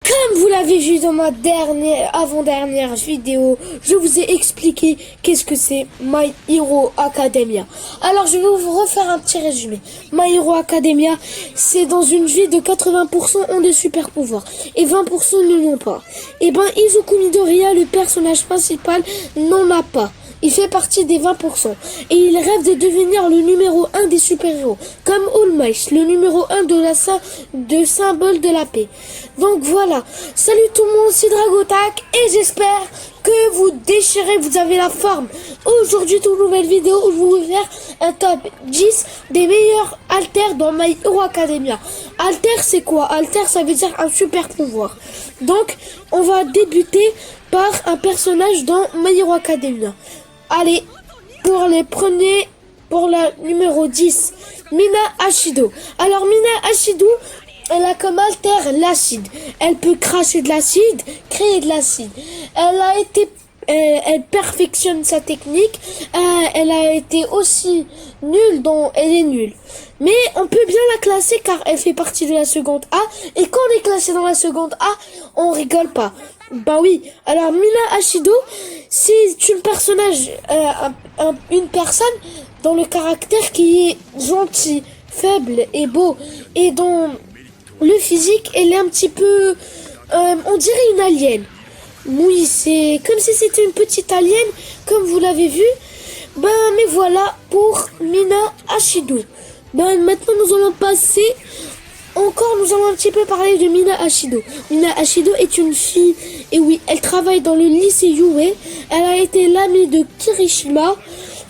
Comme vous l'avez vu dans ma avant-dernière vidéo, je vous ai expliqué qu'est-ce que c'est My Hero Academia. Alors je vais vous refaire un petit résumé. My Hero Academia, c'est dans une ville de 80% ont des super pouvoirs et 20% ne l'ont pas. Et ben Izuku Midoriya, le personnage principal, n'en a pas. Il fait partie des 20% et il rêve de devenir le numéro 1 des super-héros, comme All Might, le numéro 1 de symbole de la paix. Donc voilà, salut tout le monde, c'est Dragotac et j'espère que vous déchirez, vous avez la forme. Aujourd'hui, toute nouvelle vidéo où je vais vous faire un top 10 des meilleurs alters dans My Hero Academia. Alter, c'est quoi? Alter, ça veut dire un super pouvoir. Donc, on va débuter par un personnage dans My Hero Academia. Allez, pour la numéro 10, Mina Ashido. Alors, Mina Ashido, elle a comme alter l'acide. Elle peut cracher de l'acide, créer de l'acide. Elle perfectionne sa technique. Elle a été aussi nulle elle est nulle. Mais on peut bien la classer car elle fait partie de la seconde A. Et quand on est classé dans la seconde A, on rigole pas. Bah oui. Alors Mina Ashido, c'est une personne dont le caractère qui est gentil, faible et beau, et dont le physique, elle est un petit peu, on dirait une alien. Oui, c'est comme si c'était une petite alien, comme vous l'avez vu. Ben, mais voilà pour Mina Ashido. Ben, maintenant nous allons passer. Nous allons un petit peu parler de Mina Ashido. Mina Ashido est une fille, et oui, elle travaille dans le lycée Yue. Elle a été l'amie de Kirishima.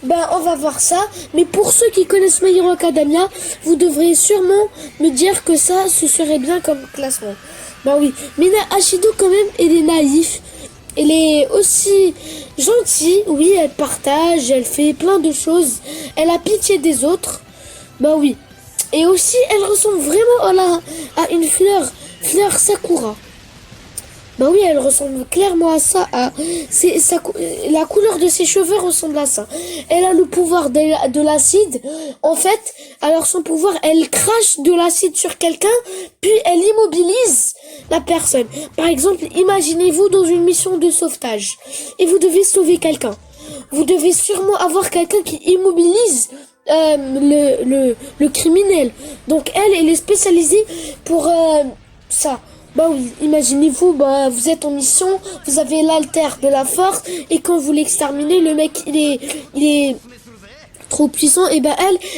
Ben, on va voir ça. Mais pour ceux qui connaissent My Hero Academia, vous devrez sûrement me dire que ça, ce serait bien comme classement. Ben oui, Mina Ashido quand même, elle est naïve. Elle est aussi gentille. Oui, elle partage, elle fait plein de choses. Elle a pitié des autres. Ben oui. Et aussi, elle ressemble vraiment à une fleur Sakura. Bah oui, elle ressemble clairement à ça. La couleur de ses cheveux ressemble à ça. Elle a le pouvoir de l'acide. En fait, alors son pouvoir, elle crache de l'acide sur quelqu'un, puis elle immobilise la personne. Par exemple, imaginez-vous dans une mission de sauvetage et vous devez sauver quelqu'un. Vous devez sûrement avoir quelqu'un qui immobilise le criminel. Donc elle est spécialisée pour ça. Bah oui, imaginez-vous, vous êtes en mission, vous avez l'alter de la force et quand vous l'exterminez, le mec il est trop puissant, et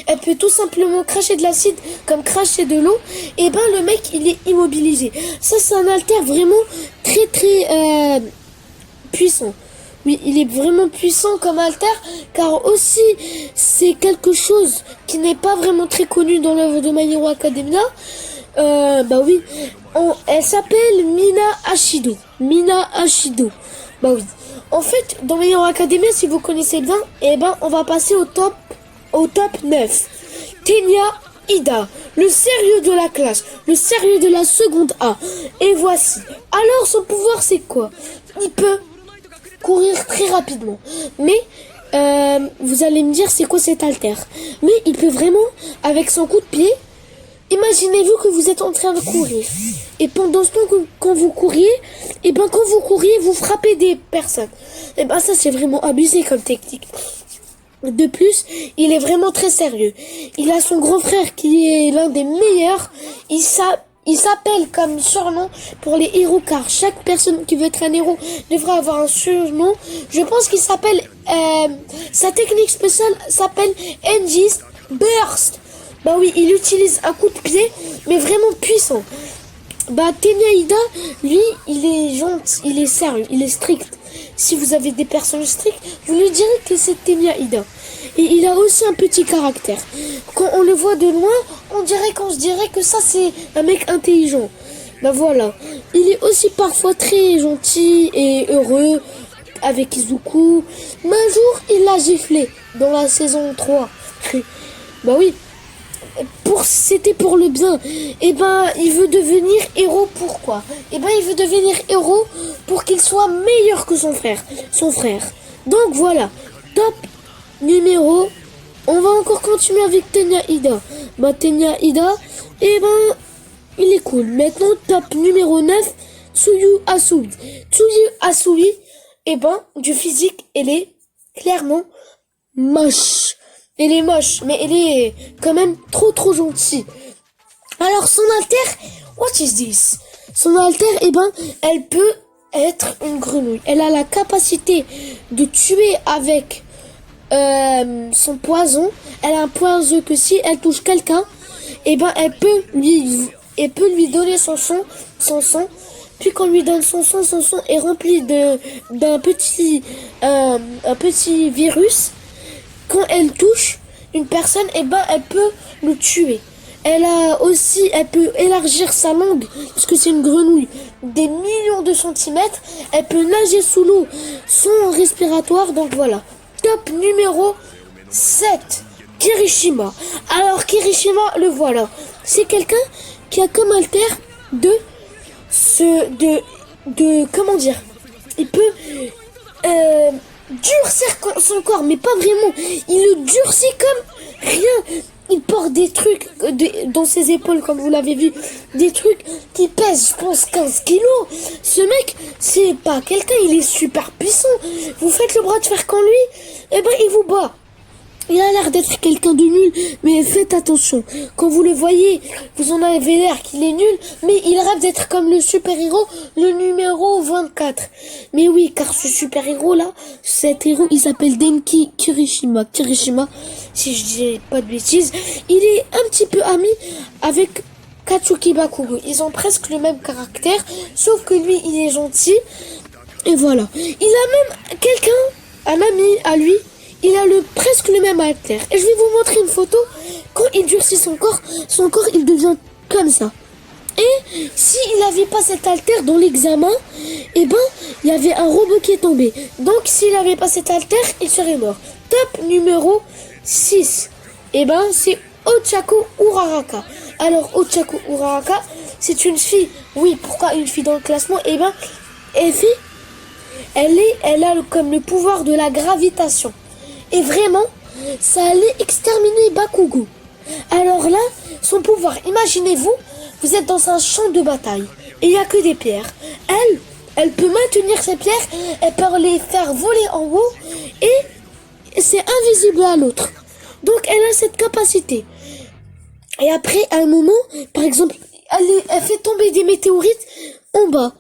elle peut tout simplement cracher de l'acide comme cracher de l'eau, et le mec il est immobilisé. Ça c'est un alter vraiment très très puissant. Oui, il est vraiment puissant comme alter, car aussi c'est quelque chose qui n'est pas vraiment très connu dans l'œuvre de My Hero Academia. Bah oui, elle s'appelle Mina Ashido. Mina Ashido. Bah oui. En fait, dans My Hero Academia, si vous connaissez bien, on va passer au top 9. Tenya Ida, le sérieux de la classe, le sérieux de la seconde A. Et voici. Alors, son pouvoir, c'est quoi? Il peut courir très rapidement. Mais vous allez me dire c'est quoi cet alter. Mais il peut vraiment, avec son coup de pied, imaginez-vous que vous êtes en train de courir. Et pendant ce temps quand vous couriez, vous frappez des personnes. Ça c'est vraiment abusé comme technique. De plus, il est vraiment très sérieux. Il a son grand frère qui est l'un des meilleurs. Il s'appelle comme surnom pour les héros, car chaque personne qui veut être un héros devrait avoir un surnom. Je pense qu'il s'appelle, sa technique spéciale s'appelle Engis Burst. Bah oui, il utilise un coup de pied, mais vraiment puissant. Tenya Ida, lui, il est gentil, il est sérieux, il est strict. Si vous avez des personnes strictes, vous lui direz que c'est Tenya Ida. Et il a aussi un petit caractère. Quand on le voit de loin, on se dirait que ça c'est un mec intelligent. Voilà. Il est aussi parfois très gentil et heureux avec Izuku. Mais un jour, il l'a giflé dans la saison 3. Bah oui. C'était pour le bien. Il veut devenir héros. Pourquoi? Il veut devenir héros pour qu'il soit meilleur que son frère. Donc voilà. Top numéro. On va encore continuer avec Tenya Ida. Tenya Ida, il est cool. Maintenant, top numéro 9, Tsuyu Asui. Tsuyu Asui, eh ben, du physique, elle est clairement moche. Elle est moche, mais elle est quand même trop gentille. Alors son alter, what is this? Son alter, eh ben, elle peut être une grenouille. Elle a la capacité de tuer avec son poison. Elle a un poison que si elle touche quelqu'un, eh ben, elle peut lui donner son sang. Puis quand on lui donne son sang est rempli d'un un petit virus. Quand elle touche une personne, eh ben, elle peut le tuer. Elle peut élargir sa langue, parce que c'est une grenouille, des millions de centimètres. Elle peut nager sous l'eau, son respiratoire, donc voilà. Top numéro 7, Kirishima. Alors Kirishima, le voilà. C'est quelqu'un qui a comme alter comment dire, il peut durcir son corps, mais pas vraiment. Il le durcit comme rien. Il porte des trucs dans ses épaules, comme vous l'avez vu, des trucs qui pèsent, je pense, 15 kilos. Ce mec, c'est pas quelqu'un, il est super puissant. Vous faites le bras de fer quand lui, eh ben, il vous bat. Il a l'air d'être quelqu'un de nul, mais faites attention. Quand vous le voyez, vous en avez l'air qu'il est nul, mais il rêve d'être comme le super-héros, le numéro 24. Mais oui, car ce super-héros-là, cet héros, il s'appelle Denki Kirishima. Kirishima, si je dis pas de bêtises, il est un petit peu ami avec Katsuki Bakugo. Ils ont presque le même caractère, sauf que lui, il est gentil. Et voilà. Il a même un ami à lui, il a presque le même alter. Et je vais vous montrer une photo. Quand il durcit son corps, il devient comme ça. Et s'il n'avait pas cet alter dans l'examen, eh ben, il y avait un robot qui est tombé. Donc, s'il n'avait pas cet alter, il serait mort. Top numéro 6. Eh ben, c'est Ochako Uraraka. Alors, Ochako Uraraka, c'est une fille. Oui, pourquoi une fille dans le classement? Eh ben, elle a comme le pouvoir de la gravitation. Et vraiment, ça allait exterminer Bakugo. Alors là, son pouvoir, imaginez-vous, vous êtes dans un champ de bataille et il n'y a que des pierres. Elle peut maintenir ces pierres, elle peut les faire voler en haut et c'est invisible à l'autre. Donc elle a cette capacité. Et après, à un moment, par exemple, elle fait tomber des météorites en bas.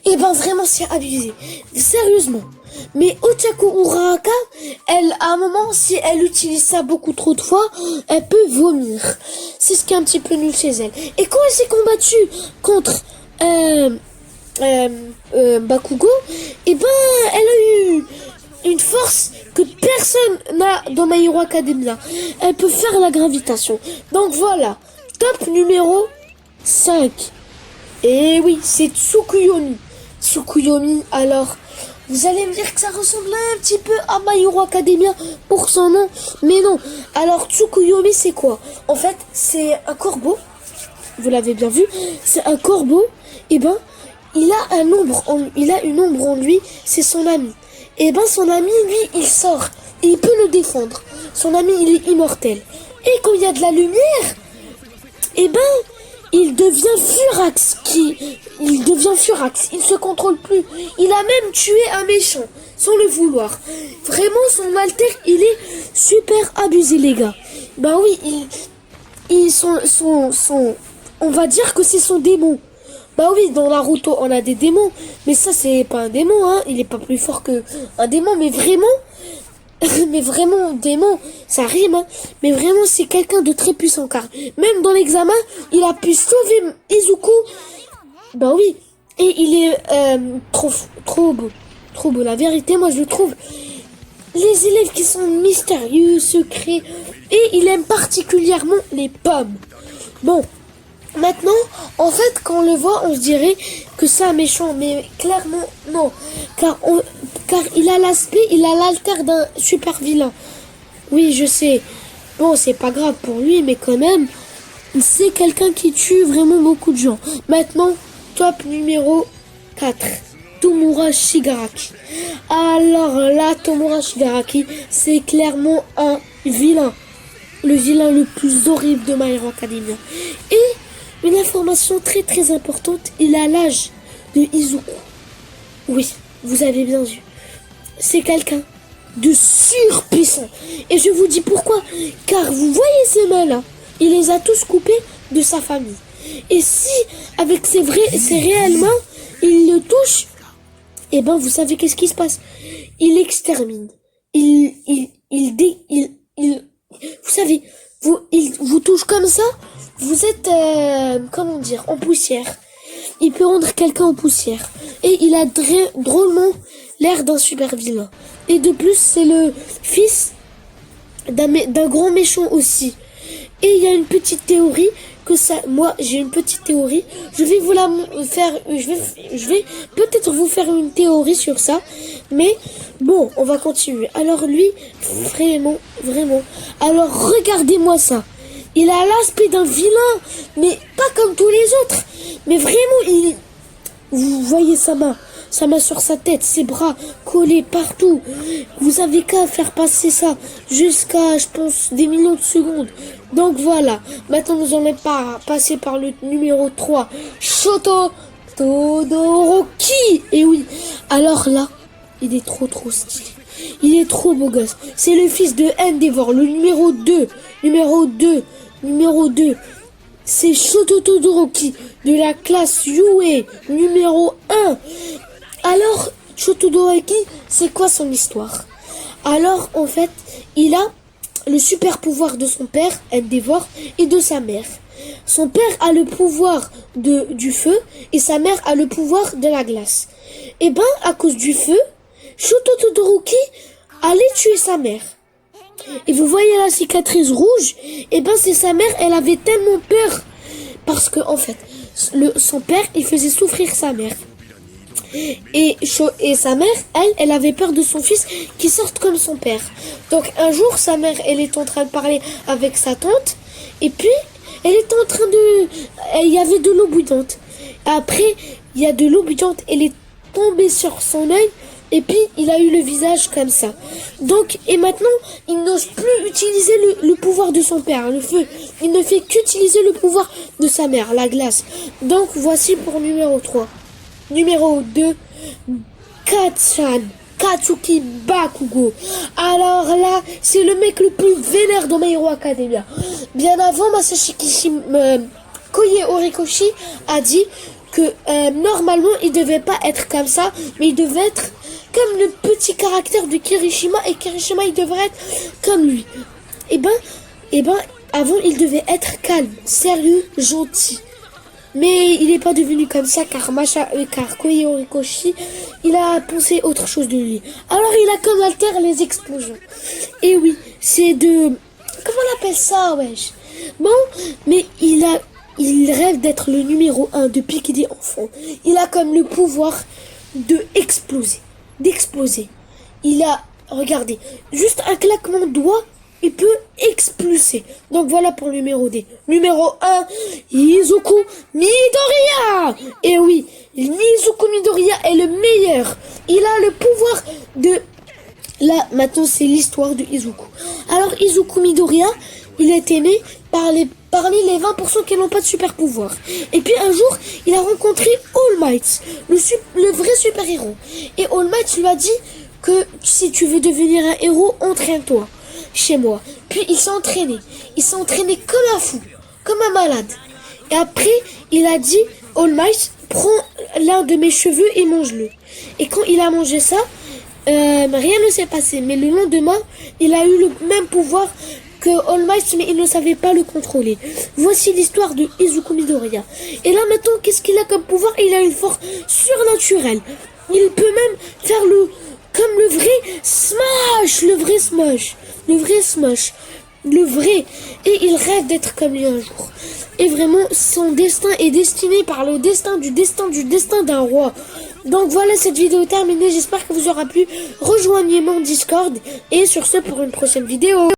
Et ben vraiment, c'est abusé. Sérieusement. Mais Ochako Uraraka, à un moment, si elle utilise ça beaucoup trop de fois, elle peut vomir. C'est ce qui est un petit peu nul chez elle. Et quand elle s'est combattue contre Bakugo, et ben elle a eu une force que personne n'a dans My Hero Academia. Elle peut faire la gravitation. Donc voilà, top numéro 5. Et oui, c'est Tsukuyomi. Tsukuyomi, alors, vous allez me dire que ça ressemble un petit peu à My Hero Academia pour son nom, mais non. Alors, Tsukuyomi, c'est quoi? En fait, c'est un corbeau. Vous l'avez bien vu, c'est un corbeau. Et ben, il a une ombre en lui, c'est son ami. Et ben, son ami, lui, il sort et il peut le défendre. Son ami, il est immortel. Et quand il y a de la lumière, et ben, il devient Furax. Il se contrôle plus. Il a même tué un méchant sans le vouloir. Vraiment, son alter, il est super abusé, les gars. Bah oui, on va dire que c'est son démon. Bah oui, dans Naruto, on a des démons, mais ça, c'est pas un démon, hein. Il est pas plus fort que un démon, mais vraiment, démon, ça rime, hein. Mais vraiment, c'est quelqu'un de très puissant, car même dans l'examen, il a pu sauver Izuku. Bah oui, et il est trop beau. Trop beau, la vérité, moi je le trouve. Les élèves qui sont mystérieux, secrets, et il aime particulièrement les pommes. Bon, maintenant, en fait, quand on le voit, on se dirait que c'est un méchant, mais clairement, non. Car il a l'alter d'un super vilain. Oui, je sais. Bon, c'est pas grave pour lui, mais quand même, c'est quelqu'un qui tue vraiment beaucoup de gens. Maintenant, top numéro 4. Tomura Shigaraki. Alors là, Tomura Shigaraki, c'est clairement un vilain. Le vilain le plus horrible de My Hero Academia. Et une information très très importante, il a l'âge de Izuku. Oui, vous avez bien vu. C'est quelqu'un de surpuissant. Et je vous dis pourquoi. Car vous voyez ces mains-là, il les a tous coupés de sa famille. Et si, avec ses réelles mains, il le touche, eh ben, vous savez qu'est-ce qui se passe? Il extermine. Vous savez, il vous touche comme ça, vous êtes, comment dire, en poussière. Il peut rendre quelqu'un en poussière. Et il a drôlement l'air d'un super vilain. Et de plus, c'est le fils d'un grand méchant aussi. Et il y a une petite théorie que ça, moi j'ai une petite théorie. Je vais vous la faire, je vais peut-être vous faire une théorie sur ça. Mais bon, on va continuer. Alors lui, vraiment. Alors regardez-moi ça. Il a l'aspect d'un vilain, mais pas comme tous les autres. Mais vraiment, vous voyez sa main sur sa tête, ses bras collés partout. Vous avez qu'à faire passer ça jusqu'à, je pense, des millions de secondes. Donc voilà, maintenant nous allons passer par le numéro 3, Shoto Todoroki. Et oui, alors là, il est trop stylé. Il est trop beau gosse. C'est le fils de Endeavor, le numéro 2. C'est Shoto Todoroki de la classe Yue, numéro 1. Alors, Shoto Todoroki, c'est quoi son histoire? Alors, en fait, il a le super pouvoir de son père, Endeavor, et de sa mère. Son père a le pouvoir du feu et sa mère a le pouvoir de la glace. Et ben, à cause du feu, Shoto Todoroki allait tuer sa mère. Et vous voyez la cicatrice rouge? Et ben, c'est sa mère, elle avait tellement peur. Parce que, en fait, son père, il faisait souffrir sa mère. Et sa mère, elle avait peur de son fils qui sorte comme son père. Donc un jour, sa mère, elle est en train de parler avec sa tante. Et puis, elle était en train il y avait de l'eau bouillante. Après, il y a de l'eau bouillante, elle est tombée sur son œil. Et puis, il a eu le visage comme ça. Donc, et maintenant, il n'ose plus utiliser le pouvoir de son père, le feu. Il ne fait qu'utiliser le pouvoir de sa mère, la glace. Donc, voici pour numéro 3. Numéro 2, Katsuki Bakugo. Alors là, c'est le mec le plus vénère dans My Hero Academia. Bien avant, Masashi Koye Horikoshi a dit que normalement, il devait pas être comme ça, mais il devait être comme le petit caractère de Kirishima, et Kirishima, il devrait être comme lui. Et ben, avant, il devait être calme, sérieux, gentil. Mais il n'est pas devenu comme ça car Koye Horikoshi, il a pensé autre chose de lui. Alors il a comme alter les explosions. Et oui, c'est de... Comment on appelle ça, wesh? Bon, mais il rêve d'être le numéro 1 depuis qu'il est enfant. Il a comme le pouvoir d'exploser. Il a, regardez, juste un claquement de doigts, il peut expulser. Donc voilà pour le numéro D. Numéro 1, Izuku Midoriya. Et oui, Izuku Midoriya est le meilleur. Il a le pouvoir de... Là, maintenant, c'est l'histoire de Izuku. Alors, Izuku Midoriya, il est né parmi les 20% qui n'ont pas de super pouvoir. Et puis un jour, il a rencontré All Might, le vrai super-héros. Et All Might lui a dit que si tu veux devenir un héros, entraîne-toi chez moi. Puis il s'est entraîné. Il s'est entraîné comme un fou, comme un malade. Et après, il a dit, All Might, prends l'un de mes cheveux et mange-le. Et quand il a mangé ça, rien ne s'est passé. Mais le lendemain, il a eu le même pouvoir que All Might, mais il ne savait pas le contrôler. Voici l'histoire de Izuku Midoriya. Et là maintenant, qu'est-ce qu'il a comme pouvoir? Il a une force surnaturelle. Il peut même faire comme le vrai Smash, et il rêve d'être comme lui un jour. Et vraiment, son destin est destiné par le destin d'un roi. Donc voilà, cette vidéo est terminée, j'espère que vous aura plu. Rejoignez mon Discord, et sur ce, pour une prochaine vidéo.